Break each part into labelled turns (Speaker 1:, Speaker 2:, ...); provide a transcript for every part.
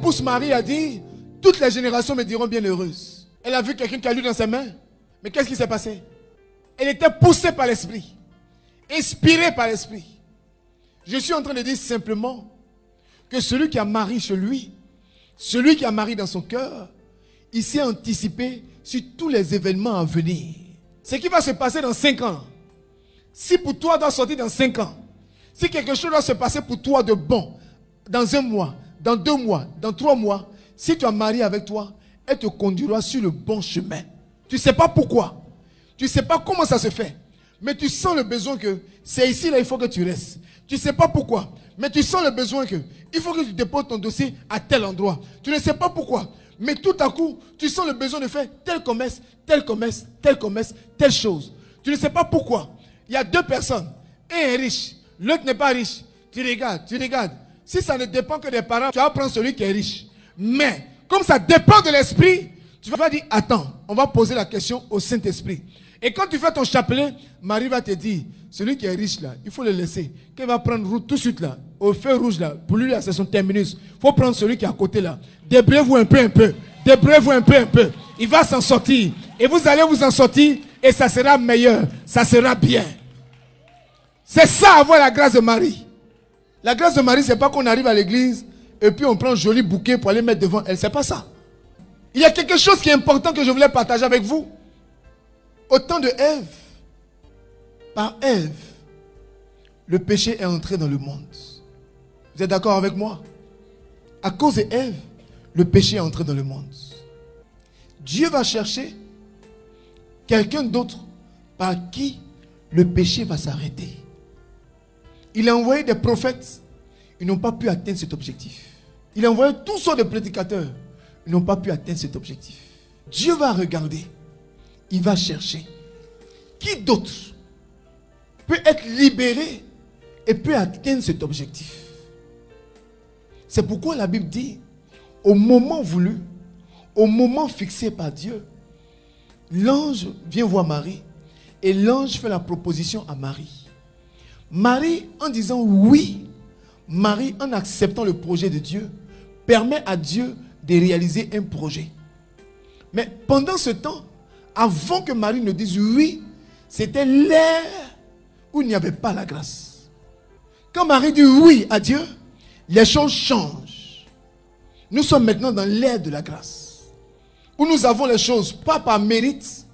Speaker 1: pousse Marie à dire, toutes les générations me diront bienheureuse. Elle a vu quelqu'un qui a lu dans ses mains. Mais qu'est-ce qui s'est passé? Elle était poussée par l'esprit, inspirée par l'esprit. Je suis en train de dire simplement que celui qui a Marie chez lui, celui qui a Marie dans son cœur, il s'est anticipé sur tous les événements à venir. Ce qui va se passer dans 5 ans. Si pour toi doit sortir dans 5 ans, si quelque chose doit se passer pour toi de bon, dans 1 mois, dans 2 mois, dans 3 mois, si tu as Marie avec toi, elle te conduira sur le bon chemin. Tu ne sais pas pourquoi. Tu ne sais pas comment ça se fait. Mais tu sens le besoin que c'est ici, là, il faut que tu restes. Tu ne sais pas pourquoi. Mais tu sens le besoin que il faut que tu déposes ton dossier à tel endroit. Tu ne sais pas pourquoi. Mais tout à coup, tu sens le besoin de faire tel commerce, tel commerce, tel commerce, telle chose. Tu ne sais pas pourquoi. Il y a 2 personnes. Un est riche, l'autre n'est pas riche. Tu regardes, tu regardes. Si ça ne dépend que des parents, tu vas prendre celui qui est riche. Mais, comme ça dépend de l'esprit, tu vas dire, attends, on va poser la question au Saint-Esprit. Et quand tu fais ton chapelet, Marie va te dire, celui qui est riche là, il faut le laisser. Quand il va prendre route tout de suite là, au feu rouge là, pour lui là, c'est son terminus. Il faut prendre celui qui est à côté là. Débrouillez-vous un peu. Débrouillez-vous un peu. Il va s'en sortir. Et vous allez vous en sortir et ça sera meilleur. Ça sera bien. C'est ça, avoir la grâce de Marie. La grâce de Marie, c'est pas qu'on arrive à l'église et puis on prend un joli bouquet pour aller mettre devant elle. C'est pas ça. Il y a quelque chose qui est important que je voulais partager avec vous. Au temps de Ève, par Ève, le péché est entré dans le monde. Vous êtes d'accord avec moi? À cause de Ève, le péché est entré dans le monde. Dieu va chercher quelqu'un d'autre par qui le péché va s'arrêter. Il a envoyé des prophètes, ils n'ont pas pu atteindre cet objectif. Il a envoyé toutes sortes de prédicateurs, ils n'ont pas pu atteindre cet objectif. Dieu va regarder, il va chercher qui d'autre peut être libéré et peut atteindre cet objectif. C'est pourquoi la Bible dit, au moment voulu, au moment fixé par Dieu, l'ange vient voir Marie et l'ange fait la proposition à Marie. Marie, en disant oui, Marie, en acceptant le projet de Dieu, permet à Dieu de réaliser un projet. Mais pendant ce temps, avant que Marie ne dise oui, c'était l'ère où il n'y avait pas la grâce. Quand Marie dit oui à Dieu, les choses changent. Nous sommes maintenant dans l'ère de la grâce, où nous avons les choses pas par mérite,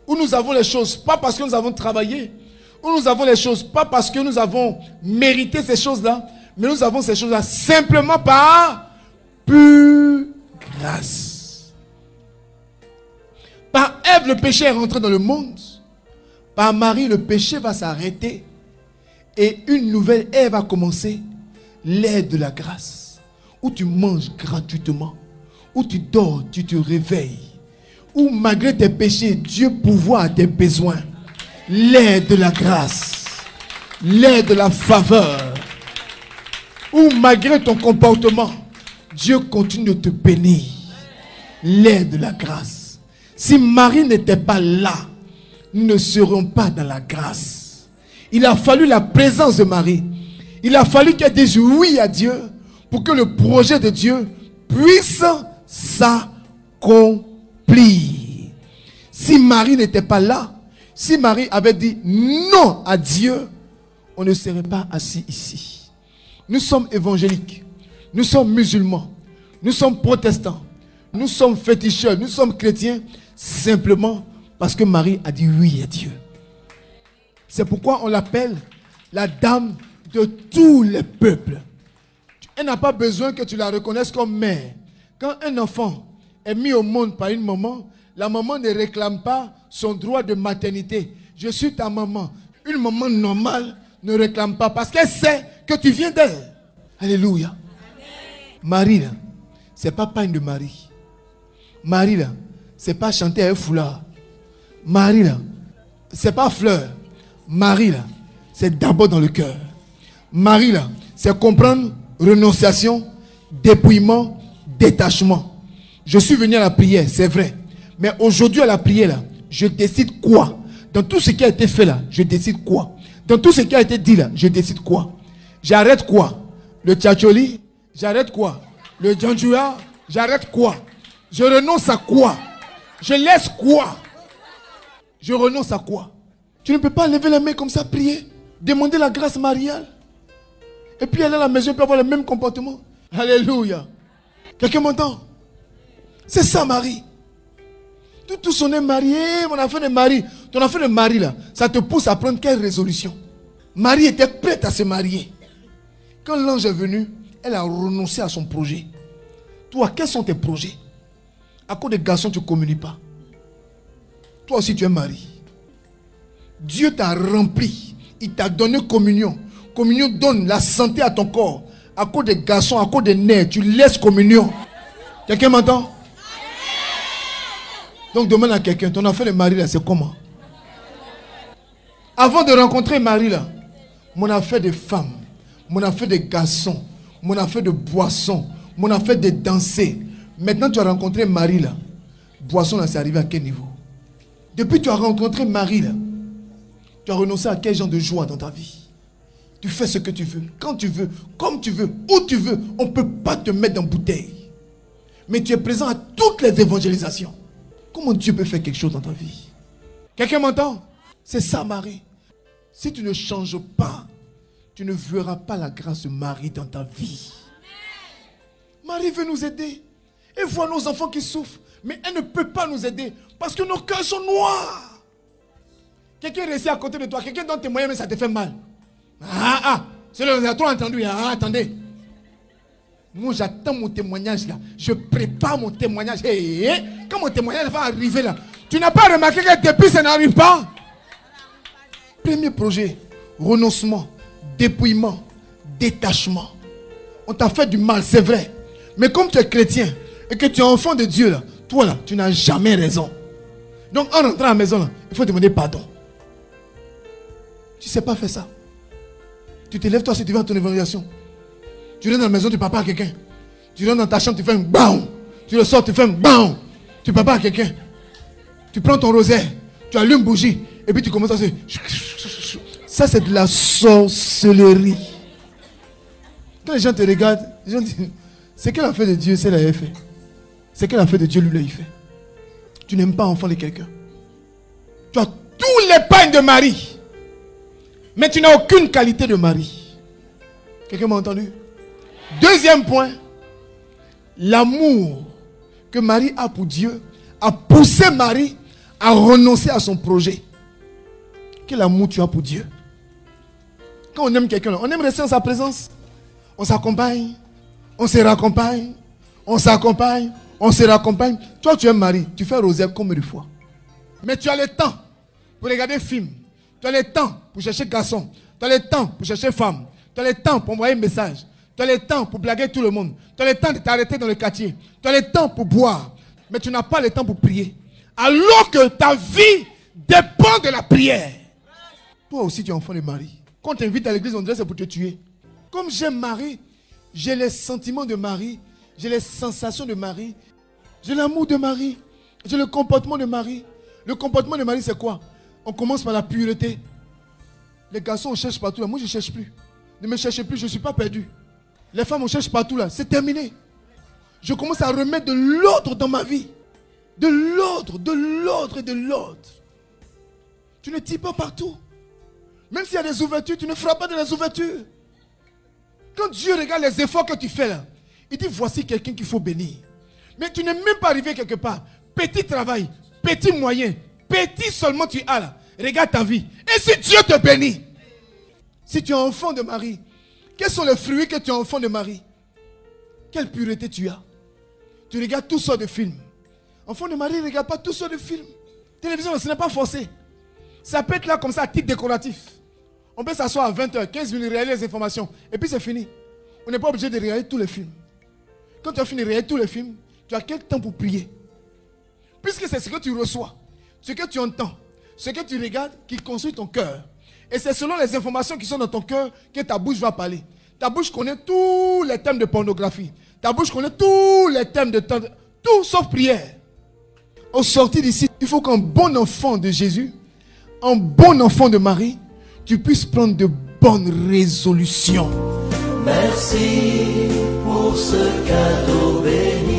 Speaker 1: où nous avons les choses pas parce que nous avons travaillé, où nous avons les choses pas parce que nous avons mérité ces choses-là, mais nous avons ces choses-là simplement par pure grâce. Par Ève, le péché est rentré dans le monde. Par Marie, le péché va s'arrêter. Et une nouvelle ère va commencer. L'ère de la grâce. Où tu manges gratuitement. Où tu dors, tu te réveilles. Où malgré tes péchés, Dieu pourvoit à tes besoins. L'ère de la grâce. L'ère de la faveur. Où malgré ton comportement, Dieu continue de te bénir. L'ère de la grâce. Si Marie n'était pas là, nous ne serions pas dans la grâce. Il a fallu la présence de Marie. Il a fallu qu'elle dise oui à Dieu pour que le projet de Dieu puisse s'accomplir. Si Marie n'était pas là, si Marie avait dit non à Dieu, on ne serait pas assis ici. Nous sommes évangéliques, nous sommes musulmans, nous sommes protestants, nous sommes féticheurs, nous sommes chrétiens, simplement parce que Marie a dit oui à Dieu. C'est pourquoi on l'appelle la dame de tous les peuples. Elle n'a pas besoin que tu la reconnaisses comme mère. Quand un enfant est mis au monde par une maman, la maman ne réclame pas son droit de maternité. Je suis ta maman. Une maman normale ne réclame pas parce qu'elle sait que tu viens d'elle. Alléluia. Amen. Marie, là, c'est pas pain de Marie. Marie, là, c'est pas chanter à un foulard. Marie, là, c'est pas fleur. Marie, là, c'est d'abord dans le cœur. Marie, là, c'est comprendre renonciation, dépouillement, détachement. Je suis venu à la prière, c'est vrai. Mais aujourd'hui à la prière, là, je décide quoi? Dans tout ce qui a été fait là, je décide quoi? Dans tout ce qui a été dit là, je décide quoi? J'arrête quoi? Le tchatcholi? J'arrête quoi? Le Djanjoua, j'arrête quoi? Je renonce à quoi? Je laisse quoi? Je renonce à quoi? Tu ne peux pas lever la main comme ça, prier, demander la grâce mariale. Et puis aller à la maison, et puis avoir le même comportement. Alléluia. Quelqu'un m'entend? C'est ça, Marie. Tous on est mariés, mon enfant est marié. Ton enfant de mari là, ça te pousse à prendre quelle résolution? Marie était prête à se marier. Quand l'ange est venu, elle a renoncé à son projet. Toi, quels sont tes projets? À cause des garçons, tu ne communies pas. Toi aussi, tu es marié. Dieu t'a rempli. Il t'a donné communion. Communion donne la santé à ton corps. À cause des garçons, à cause des nerfs, tu laisses communion. Quelqu'un m'entend? Donc demande à quelqu'un, ton enfant de mari là, c'est comment? Avant de rencontrer Marie là, mon affaire de femme, mon affaire de garçon, mon affaire de boisson, mon affaire de danser. Maintenant tu as rencontré Marie là. Boisson là, c'est arrivé à quel niveau? Depuis que tu as rencontré Marie là, tu as renoncé à quel genre de joie dans ta vie? Tu fais ce que tu veux, quand tu veux, comme tu veux, où tu veux. On ne peut pas te mettre dans bouteille. Mais tu es présent à toutes les évangélisations. Comment Dieu peut faire quelque chose dans ta vie? Quelqu'un m'entend? C'est ça, Marie. Si tu ne changes pas, tu ne verras pas la grâce de Marie dans ta vie. Marie veut nous aider. Elle voit nos enfants qui souffrent. Mais elle ne peut pas nous aider parce que nos cœurs sont noirs. Quelqu'un est resté à côté de toi. Quelqu'un donne tes moyens, mais ça te fait mal. C'est le, vous avez trop entendu. Attendez. Moi, j'attends mon témoignage là. Je prépare mon témoignage. Quand mon témoignage va arriver là, tu n'as pas remarqué que depuis ça n'arrive pas? Premier projet, renoncement, dépouillement, détachement. On t'a fait du mal, c'est vrai. Mais comme tu es chrétien et que tu es enfant de Dieu là, toi là, tu n'as jamais raison. Donc en rentrant à la maison là, il faut demander pardon. Tu ne sais pas faire ça. Tu te lèves toi si tu vas à ton évangélisation. Tu rentres dans la maison, tu parles pas à quelqu'un. Tu rentres dans ta chambre, tu fais un bam. Tu le sors, tu fais un bam. Tu parles pas à quelqu'un. Tu prends ton rosaire, tu allumes une bougie, et puis tu commences à se... Ça, c'est de la sorcellerie. Quand les gens te regardent, les gens disent, c'est quelle affaire de Dieu, c'est la fait. C'est quelle affaire de Dieu, lui, l'a fait. Tu n'aimes pas enfant de quelqu'un. Tu as tous les pains de Marie. Mais tu n'as aucune qualité de mari. Quelqu'un m'a entendu? Deuxième point, l'amour que Marie a pour Dieu a poussé Marie à renoncer à son projet. Quel amour tu as pour Dieu? Quand on aime quelqu'un, on aime rester en sa présence. On s'accompagne, on se raccompagne, on s'accompagne, on se raccompagne. Toi, tu es Marie, tu fais rosaire combien de fois? Mais tu as le temps pour regarder film. Tu as le temps pour chercher garçon. Tu as le temps pour chercher femme. Tu as le temps pour envoyer un message. Tu as le temps pour blaguer tout le monde. Tu as le temps de t'arrêter dans le quartier. Tu as le temps pour boire. Mais tu n'as pas le temps pour prier. Alors que ta vie dépend de la prière. Toi aussi, tu es enfant de Marie. Quand on t'invite à l'église, on dirait que c'est pour te tuer. Comme j'aime Marie, j'ai les sentiments de Marie. J'ai les sensations de Marie. J'ai l'amour de Marie. J'ai le comportement de Marie. Le comportement de Marie, c'est quoi? On commence par la pureté. Les garçons, on cherche partout là. Moi, je ne cherche plus. Ne me cherchez plus, je ne suis pas perdu. Les femmes, on cherche partout là. C'est terminé. Je commence à remettre de l'ordre dans ma vie. De l'ordre, de l'ordre et de l'ordre. Tu ne tires pas partout. Même s'il y a des ouvertures, tu ne feras pas de les ouvertures. Quand Dieu regarde les efforts que tu fais là, il dit voici quelqu'un qu'il faut bénir. Mais tu n'es même pas arrivé quelque part. Petit travail, petit moyen, petit seulement tu as là. Regarde ta vie. Et si Dieu te bénit, si tu es enfant de Marie, quels sont les fruits que tu es enfant de Marie? Quelle pureté tu as? Tu regardes toutes sortes de films. Enfant de Marie ne regarde pas toutes sortes de films. Télévision, ce n'est pas forcé. Ça peut être là comme ça à titre décoratif. On peut s'asseoir à 20h, 15 minutes, réaliser les informations. Et puis c'est fini. On n'est pas obligé de regarder tous les films. Quand tu as fini de regarder tous les films, tu as quel temps pour prier? Puisque c'est ce que tu reçois, ce que tu entends, ce que tu regardes qui construit ton cœur. Et c'est selon les informations qui sont dans ton cœur que ta bouche va parler. Ta bouche connaît tous les thèmes de pornographie. Ta bouche connaît tous les thèmes de temps. Tout sauf prière. Au sortir d'ici, il faut qu'un bon enfant de Jésus, un bon enfant de Marie, tu puisses prendre de bonnes résolutions.
Speaker 2: Merci pour pour ce cadeau béni.